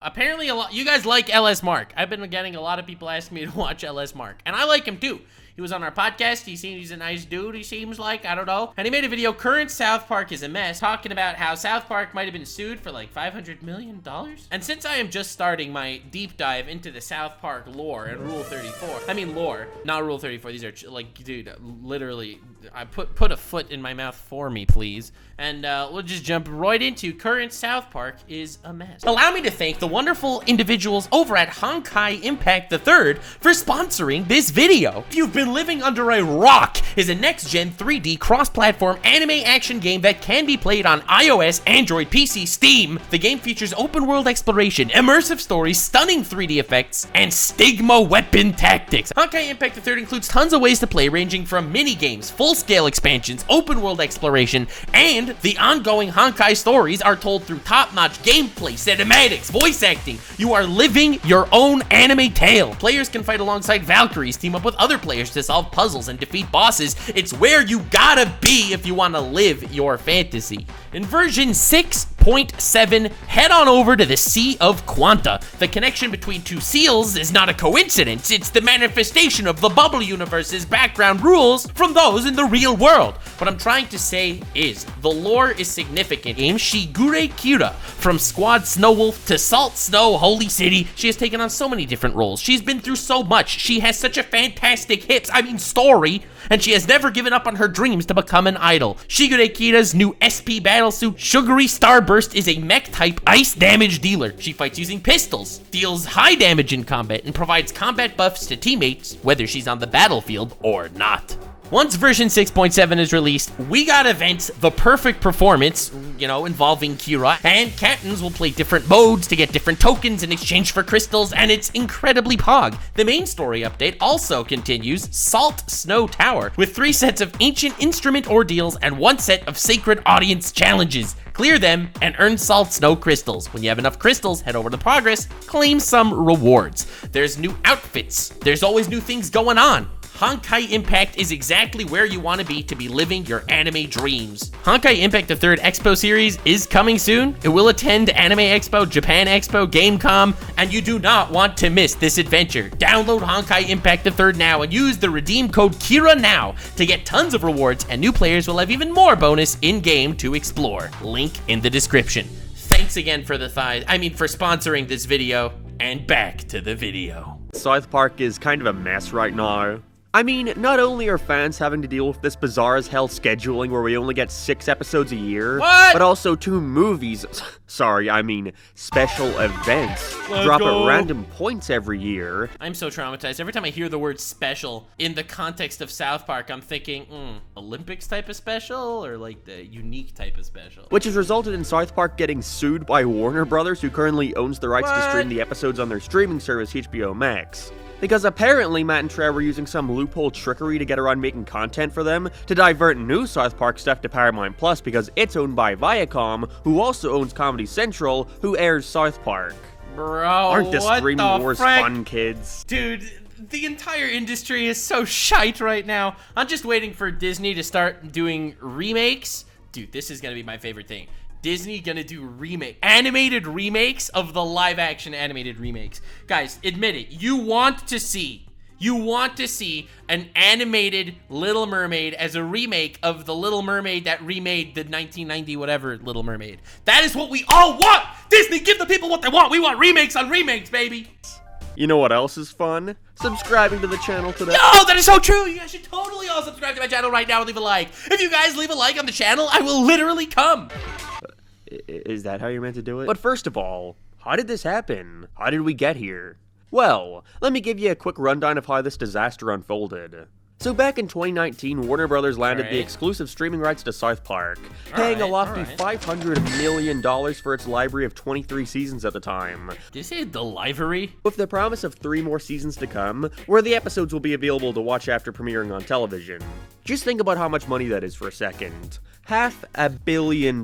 Apparently, you guys like LS Mark. I've been getting a lot of people asking me to watch LS Mark, and I like him too. He was on our podcast. He's a nice dude, he seems like. I don't know. And he made a video, Current South Park is a Mess, talking about how South Park might have been sued for like $500 million. And since I am just starting my deep dive into the South Park lore and Rule 34, I mean lore, not Rule 34. These are like, dude, literally, I put a foot in my mouth for me, please. And we'll just jump right into Current South Park is a Mess. Allow me to thank the wonderful individuals over at Honkai Impact III for sponsoring this video. If you've been living under a rock, is a next-gen 3D cross-platform anime action game that can be played on iOS, Android, PC, Steam. The game features open-world exploration, immersive stories, stunning 3D effects, and Stigma weapon tactics. Honkai Impact III includes tons of ways to play, ranging from mini-games, full-scale expansions, open-world exploration, and the ongoing Honkai stories are told through top-notch gameplay, cinematics, voice acting. You are living your own anime tale. Players can fight alongside Valkyries, team up with other players to solve puzzles and defeat bosses. It's where you gotta be if you want to live your fantasy. In version 6.7, head on over to the Sea of Quanta. The connection between two seals is not a coincidence. It's the manifestation of the Bubble Universe's background rules from those in the real world. What I'm trying to say is, the lore is significant. Shigure Kira, from Squad Snowwolf to Salt Snow Holy City, she has taken on so many different roles. She's been through so much. She has such a fantastic story, and she has never given up on her dreams to become an idol. Shigure Kira's new SP battlesuit, Sugary Starburst, is a mech-type ice damage dealer. She fights using pistols, deals high damage in combat, and provides combat buffs to teammates, whether she's on the battlefield or not. Once version 6.7 is released, we got events, the perfect performance, involving Kira, and captains will play different modes to get different tokens in exchange for crystals, and it's incredibly pog. The main story update also continues Salt Snow Tower, with 3 sets of ancient instrument ordeals and 1 set of sacred audience challenges. Clear them and earn Salt Snow crystals. When you have enough crystals, head over to Progress, claim some rewards. There's new outfits. There's always new things going on. Honkai Impact is exactly where you want to be living your anime dreams. Honkai Impact III Expo series is coming soon. It will attend Anime Expo, Japan Expo, Gamecom, and you do not want to miss this adventure. Download Honkai Impact III now and use the redeem code KIRANOW to get tons of rewards, and new players will have even more bonus in-game to explore. Link in the description. Thanks again for sponsoring this video, and back to the video. South Park is kind of a mess right now. I mean, not only are fans having to deal with this bizarre-as-hell scheduling where we only get 6 episodes a year, but also 2 movies, special events, drop at random points every year. I'm so traumatized. Every time I hear the word special in the context of South Park, I'm thinking, Olympics type of special, or like the unique type of special? Which has resulted in South Park getting sued by Warner Brothers, who currently owns the rights to stream the episodes on their streaming service, HBO Max. Because apparently Matt and Trev were using some loophole trickery to get around making content for them to divert new South Park stuff to Paramount Plus because it's owned by Viacom, who also owns Comedy Central, who airs South Park. Bro, aren't the streaming wars fun, kids? Dude, the entire industry is so shite right now. I'm just waiting for Disney to start doing remakes. Dude, this is gonna be my favorite thing. Disney gonna do animated remakes of the live-action animated remakes. Guys, admit it. You want to see an animated Little Mermaid as a remake of the Little Mermaid that remade the 1990 whatever Little Mermaid. That is what we all want! Disney, give the people what they want! We want remakes on remakes, baby! You know what else is fun? Subscribing to the channel today. No, that is so true! You guys should totally all subscribe to my channel right now and leave a like. If you guys leave a like on the channel, I will literally come. Is that how you're meant to do it? But first of all, how did this happen? How did we get here? Well, let me give you a quick rundown of how this disaster unfolded. So back in 2019, Warner Brothers landed the exclusive streaming rights to South Park, paying a lofty $500 million for its library of 23 seasons at the time. Did you say the library? With the promise of 3 more seasons to come, where the episodes will be available to watch after premiering on television. Just think about how much money that is for a second. $500 million.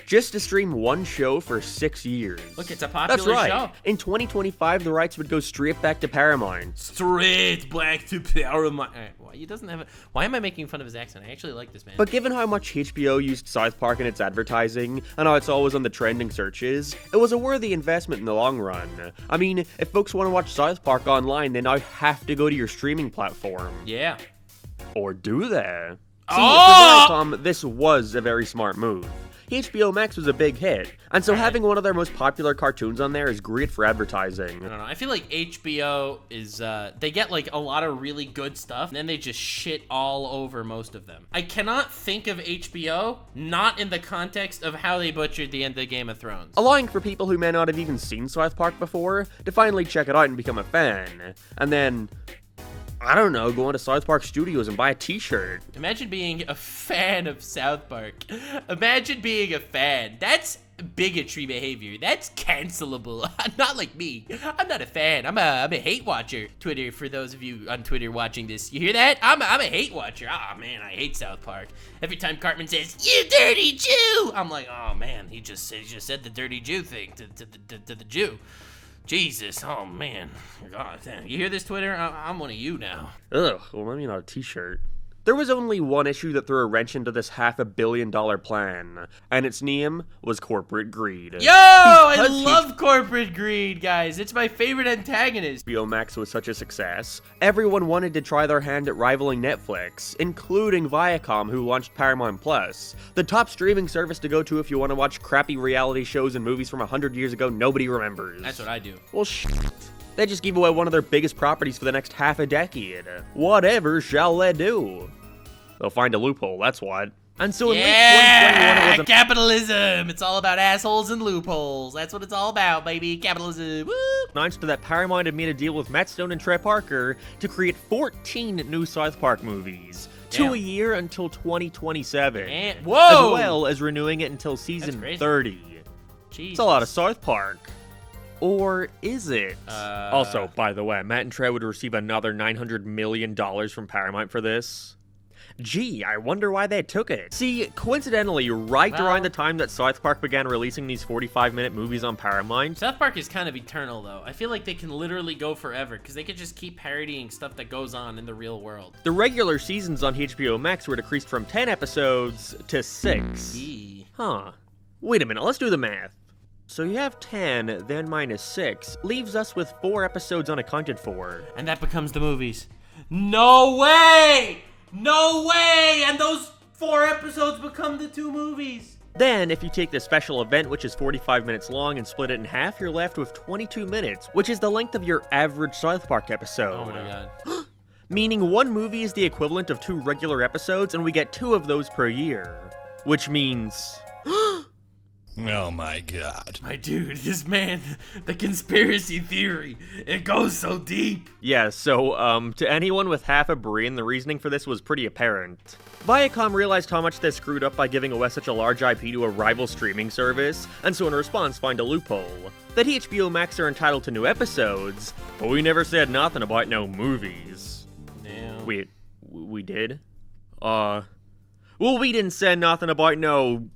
just to stream one show for 6 years. Look, it's a popular That's right. show. In 2025, the rights would go straight back to Paramount. Straight back to Paramount. Well, he doesn't have a... Why am I making fun of his accent? I actually like this man. But given how much HBO used South Park in its advertising, and how it's always on the trending searches, it was a worthy investment in the long run. I mean, if folks want to watch South Park online, they now have to go to your streaming platform. Yeah. Or do they? See, Oh! for Viacom, this was a very smart move. HBO Max was a big hit, and so having one of their most popular cartoons on there is great for advertising. I don't know. I feel like HBO is, they get like a lot of really good stuff, and then they just shit all over most of them. I cannot think of HBO not in the context of how they butchered the end of Game of Thrones. Allowing for people who may not have even seen South Park before to finally check it out and become a fan. And then, I don't know, go into South Park Studios and buy a t-shirt. Imagine being a fan of South Park. Imagine being a fan. That's bigotry behavior. That's cancelable. Not like me. I'm not a fan. I'm a hate watcher. Twitter, for those of you on Twitter watching this, you hear that? I'm a hate watcher. Ah, man, I hate South Park. Every time Cartman says, "You dirty Jew," I'm like, oh man, he just said the dirty Jew thing to the Jew. Jesus, oh man. God damn. You hear this, Twitter? I'm one of you now. Ugh, well, let me not a t-shirt. There was only one issue that threw a wrench into this $500 million plan, and its name was corporate greed. Yo, I love corporate greed, guys. It's my favorite antagonist. HBO Max was such a success, everyone wanted to try their hand at rivaling Netflix, including Viacom, who launched Paramount Plus, the top streaming service to go to if you want to watch crappy reality shows and movies from 100 years ago nobody remembers. That's what I do. Well, they just gave away one of their biggest properties for the next half a decade. Whatever shall they do? They'll find a loophole, that's what. And so in late 2021, it was capitalism! It's all about assholes and loopholes. That's what it's all about, baby. Capitalism. Woo! announced that Paramount had made a deal with Matt Stone and Trey Parker to create 14 new South Park movies. Damn. 2 a year until 2027. Whoa! As well as renewing it until season 30. Jesus. It's a lot of South Park. Or is it? Also, by the way, Matt and Trey would receive another $900 million from Paramount for this. Gee, I wonder why they took it. See, coincidentally, around the time that South Park began releasing these 45-minute movies on Paramount... South Park is kind of eternal, though. I feel like they can literally go forever, because they could just keep parodying stuff that goes on in the real world. The regular seasons on HBO Max were decreased from 10 episodes to 6. Huh. Wait a minute, let's do the math. So you have 10, then minus 6, leaves us with 4 episodes unaccounted for. And that becomes the movies. No way! No way! And those 4 episodes become the 2 movies. Then, if you take the special event, which is 45 minutes long, and split it in half, you're left with 22 minutes, which is the length of your average South Park episode. Oh my god. Meaning 1 movie is the equivalent of 2 regular episodes, and we get 2 of those per year. Which means... Oh my god. My dude, this man, the conspiracy theory, it goes so deep. Yeah, so, to anyone with half a brain, the reasoning for this was pretty apparent. Viacom realized how much they screwed up by giving away such a large IP to a rival streaming service, and so in response find a loophole. That HBO Max are entitled to new episodes, but we never said nothing about no movies. Yeah. Wait, we did? Well, we didn't say nothing about no...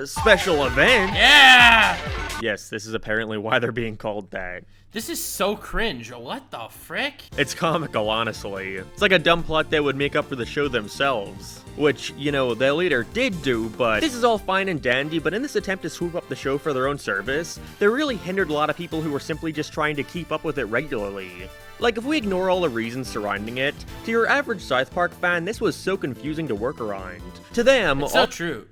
special event. Yeah! Yes, this is apparently why they're being called that. This is so cringe. What the frick? It's comical, honestly. It's like a dumb plot they would make up for the show themselves. Which, you know, they later did do, but this is all fine and dandy, but in this attempt to swoop up the show for their own service, they really hindered a lot of people who were simply just trying to keep up with it regularly. Like, if we ignore all the reasons surrounding it, to your average South Park fan, this was so confusing to work around. To them, it's so true.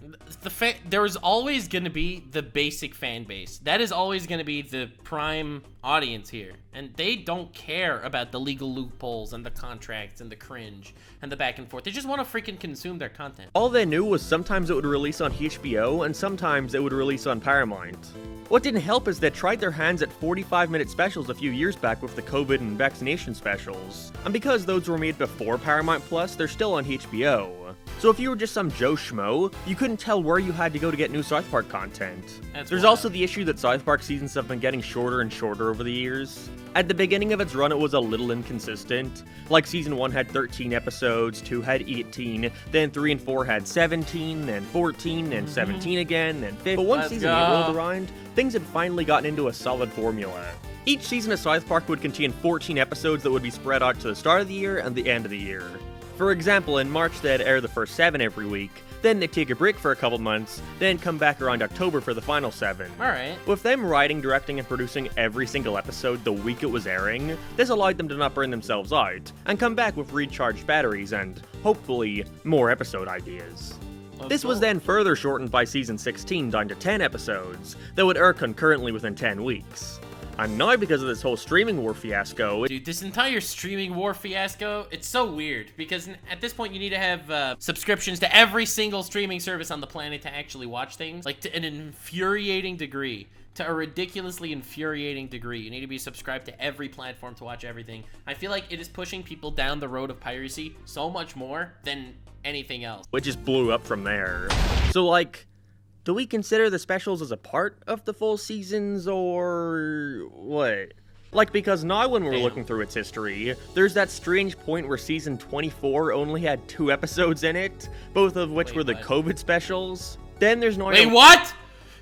There is always going to be the basic fan base. That is always going to be the prime audience here. And they don't care about the legal loopholes and the contracts and the cringe and the back and forth. They just want to freaking consume their content. All they knew was sometimes it would release on HBO and sometimes it would release on Paramount. What didn't help is they tried their hands at 45-minute specials a few years back with the COVID and vaccination specials. And because those were made before Paramount Plus, they're still on HBO. So if you were just some Joe Schmo, you couldn't tell where you had to go to get new South Park content. There's also the issue that South Park seasons have been getting shorter and shorter over the years. At the beginning of its run, it was a little inconsistent. Like, Season 1 had 13 episodes, 2 had 18, then 3 and 4 had 17, then 14, then 17 again, then 15. But once Season 8 rolled around, things had finally gotten into a solid formula. Each season of South Park would contain 14 episodes that would be spread out to the start of the year and the end of the year. For example, in March they'd air the first 7 every week, then they'd take a break for a couple months, then come back around October for the final 7. Alright. With them writing, directing, and producing every single episode the week it was airing, this allowed them to not burn themselves out, and come back with recharged batteries and, hopefully, more episode ideas. This was then further shortened by Season 16 down to 10 episodes, that would air concurrently within 10 weeks. And now, because of this whole streaming war fiasco... Dude, this entire streaming war fiasco, it's so weird, because at this point you need to have subscriptions to every single streaming service on the planet to actually watch things, like to an infuriating degree. To a ridiculously infuriating degree. You need to be subscribed to every platform to watch everything. I feel like it is pushing people down the road of piracy so much more than anything else. It just blew up from there. So, like... do we consider the specials as a part of the full seasons, or what? Like, because now when we're looking through its history, there's that strange point where Season 24 only had 2 episodes in it, both of which were the COVID specials. Then there's no... Wait, what?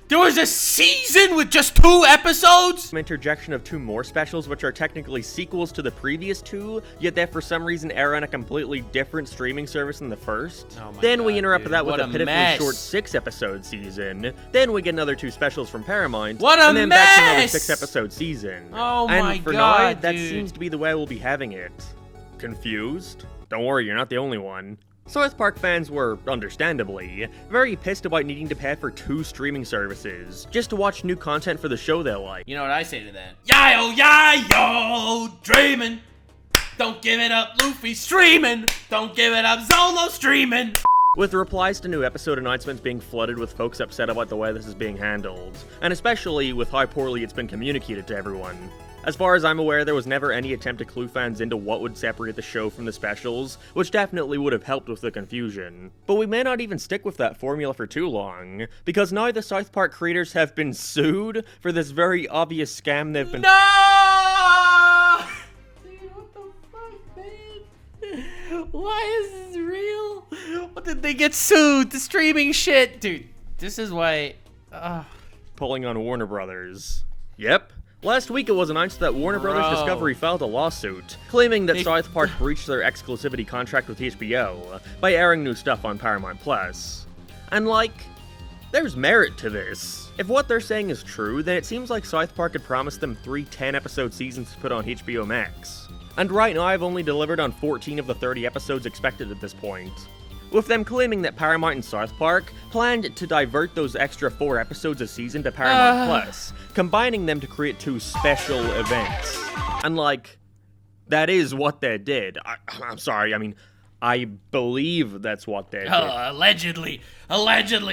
There was a season with just 2 episodes? Interjection of 2 more specials, which are technically sequels to the previous 2, yet that for some reason air on a completely different streaming service than the first. Oh my then God, we interrupt dude. that with What a a pitifully mess. short 6-episode season. Then we get another 2 specials from Paramount. What a and then back to another mess! 6-episode season. Oh and my for God, now, that dude. seems to be the way we'll be having it. Confused? Don't worry, you're not the only one. South Park fans were, understandably, very pissed about needing to pay for 2 streaming services just to watch new content for the show they like. You know what I say to that? Yo, dreaming. Don't give it up, Luffy streaming. Don't give it up, Zolo streaming. With replies to new episode announcements being flooded with folks upset about the way this is being handled, and especially with how poorly it's been communicated to everyone. As far as I'm aware, there was never any attempt to clue fans into what would separate the show from the specials, which definitely would have helped with the confusion. But we may not even stick with that formula for too long, because now the South Park creators have been sued for this very obvious scam they've been- No! Dude, what the fuck, man? Why is this real? What did they get sued? The streaming shit. Dude, this is why... pulling on Warner Brothers. Yep. Last week it was announced that Warner Brothers Discovery filed a lawsuit, claiming that South Park breached their exclusivity contract with HBO by airing new stuff on Paramount+. And like, there's merit to this. If what they're saying is true, then it seems like South Park had promised them 3 10-episode seasons to put on HBO Max. And right now I've only delivered on 14 of the 30 episodes expected at this point. With them claiming that Paramount and South Park planned to divert those extra 4 episodes a season to Paramount Plus, combining them to create 2 special events. And like, that is what they did. I'm sorry, I mean, I believe that's what they did. Allegedly,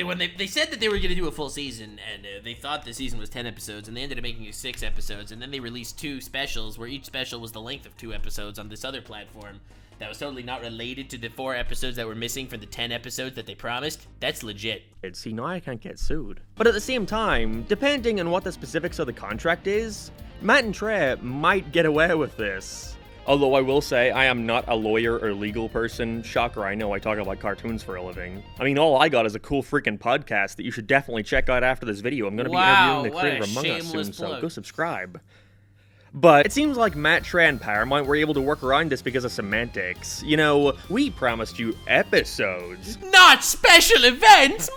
when they said that they were going to do a full season, and they thought the season was 10 episodes, and they ended up making it 6 episodes, and then they released 2 specials, where each special was the length of 2 episodes on this other platform. That was totally not related to the 4 episodes that were missing for the 10 episodes that they promised. That's legit. See, now I can't get sued. But at the same time, depending on what the specifics of the contract is, Matt and Trey might get away with this. Although I will say, I am not a lawyer or legal person. Shocker, I know I talk about cartoons for a living. I mean, all I got is a cool freaking podcast that you should definitely check out after this video. I'm going to be interviewing the creator of Among Us soon, so go subscribe. But it seems like Matt, Trey, and Paramount were able to work around this because of semantics. You know, we promised you episodes. Not special events!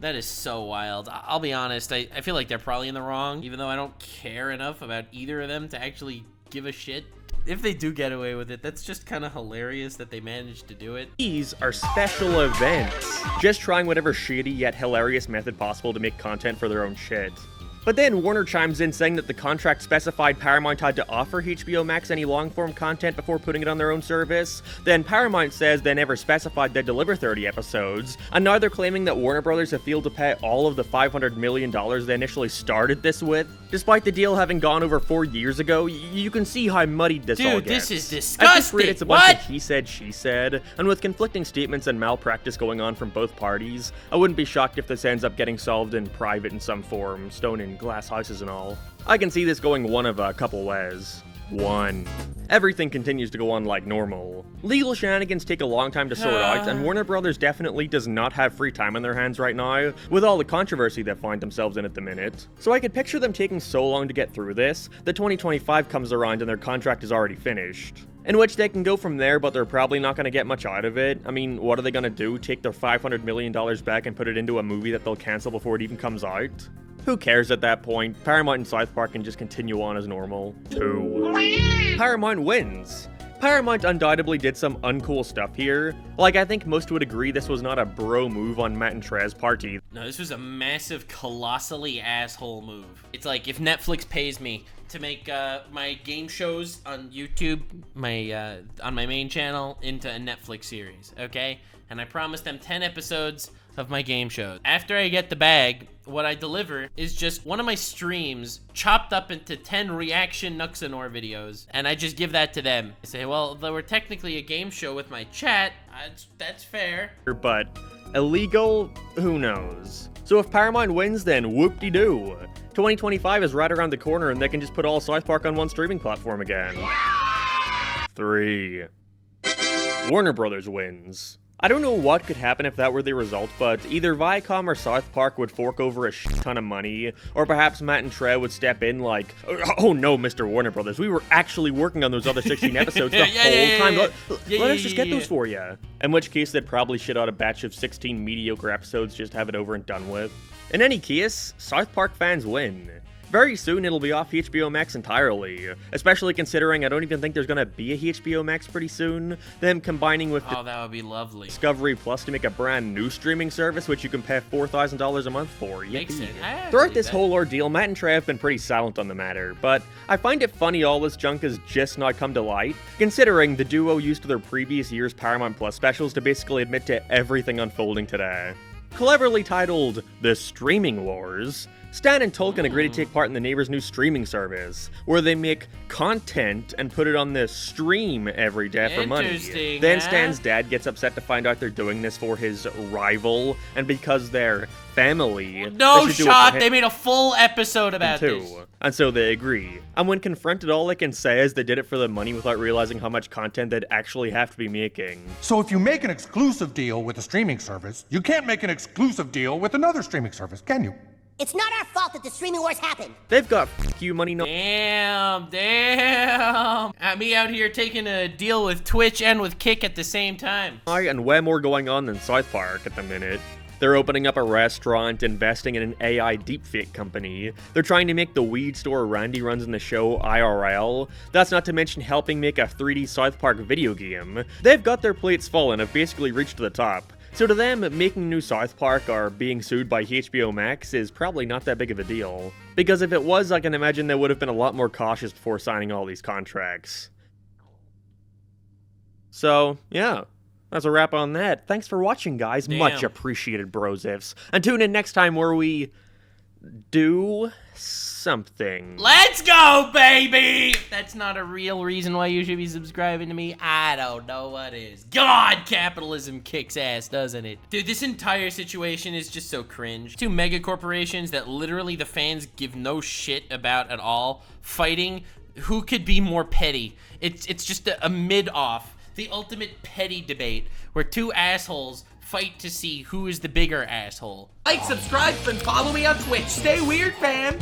That is so wild. I'll be honest, I feel like they're probably in the wrong, even though I don't care enough about either of them to actually give a shit. If they do get away with it, that's just kind of hilarious that they managed to do it. These are special events. Just trying whatever shady yet hilarious method possible to make content for their own shit. But then Warner chimes in saying that the contract specified Paramount had to offer HBO Max any long-form content before putting it on their own service. Then Paramount says they never specified they'd deliver 30 episodes, and now they're claiming that Warner Brothers have failed to pay all of the $500 million they initially started this with. Despite the deal having gone over 4 years ago, you can see how muddied this all Dude, gets. this is disgusting. It's a bunch of he said, she said, and with conflicting statements and malpractice going on from both parties, I wouldn't be shocked if this ends up getting solved in private in some form, stone and glass houses and all. I can see this going one of a couple ways. 1. Everything continues to go on like normal. Legal shenanigans take a long time to sort out, and Warner Brothers definitely does not have free time on their hands right now, with all the controversy they find themselves in at the minute. So I could picture them taking so long to get through this, that 2025 comes around and their contract is already finished. In which they can go from there, but they're probably not going to get much out of it. I mean, what are they going to do? Take their $500 million back and put it into a movie that they'll cancel before it even comes out? Who cares at that point? Paramount and South Park can just continue on as normal. 2. Paramount wins. Paramount undoubtedly did some uncool stuff here. Like, I think most would agree this was not a bro move on Matt and Trez party. No, this was a massive, colossally asshole move. It's like, if Netflix pays me to make my game shows on YouTube, on my main channel, into a Netflix series, okay? And I promise them 10 episodes of my game shows. After I get the bag, what I deliver is just one of my streams chopped up into 10 reaction Nuxanor videos, and I just give that to them. I say, well, they were technically a game show with my chat. That's fair. But illegal? Who knows? So if Paramount wins, then whoop-de-doo. 2025 is right around the corner, and they can just put all South Park on one streaming platform again. 3. Warner Brothers wins. I don't know what could happen if that were the result, but either Viacom or South Park would fork over a shit ton of money, or perhaps Matt and Trey would step in like, oh no, Mr. Warner Brothers, we were actually working on those other 16 episodes the whole time. Let us just get those for you. In which case, they'd probably shit out a batch of 16 mediocre episodes, just have it over and done with. In any case, South Park fans win. Very soon it'll be off HBO Max entirely, especially considering I don't even think there's gonna be a HBO Max pretty soon. Them combining with that would be lovely. Discovery Plus to make a brand new streaming service which you can pay $4,000 a month for. Makes sense. Throughout this whole ordeal, Matt and Trey have been pretty silent on the matter, but I find it funny all this junk has just not come to light, considering the duo used their previous year's Paramount Plus specials to basically admit to everything unfolding today. Cleverly titled The Streaming Wars, Stan and Tolkien agree to take part in the neighbor's new streaming service, where they make content and put it on the stream every day for money. Then Stan's dad gets upset to find out they're doing this for his rival, and because they're family. No shot! They made a full episode about this. And so they agree. And when confronted, all they can say is they did it for the money without realizing how much content they'd actually have to be making. So if you make an exclusive deal with a streaming service, you can't make an exclusive deal with another streaming service, can you? It's not our fault that the streaming wars happened. They've got you money. Damn. Me out here taking a deal with Twitch and with Kick at the same time. And way more going on than South Park at the minute. They're opening up a restaurant, investing in an AI deepfake company. They're trying to make the weed store Randy runs in the show IRL. That's not to mention helping make a 3D South Park video game. They've got their plates full and have basically reached the top. So to them, making new South Park or being sued by HBO Max is probably not that big of a deal. Because if it was, I can imagine they would have been a lot more cautious before signing all these contracts. So, yeah. That's a wrap on that. Thanks for watching, guys. Damn. Much appreciated, brosifs. And tune in next time where we do something. Let's go, baby! That's not a real reason why you should be subscribing to me. I don't know what is. God, capitalism kicks ass, doesn't it? Dude, this entire situation is just so cringe. Two mega corporations that literally the fans give no shit about at all, fighting. Who could be more petty? It's just a mid-off. The ultimate petty debate where two assholes fight to see who is the bigger asshole. Like, subscribe, and follow me on Twitch. Stay weird, fam!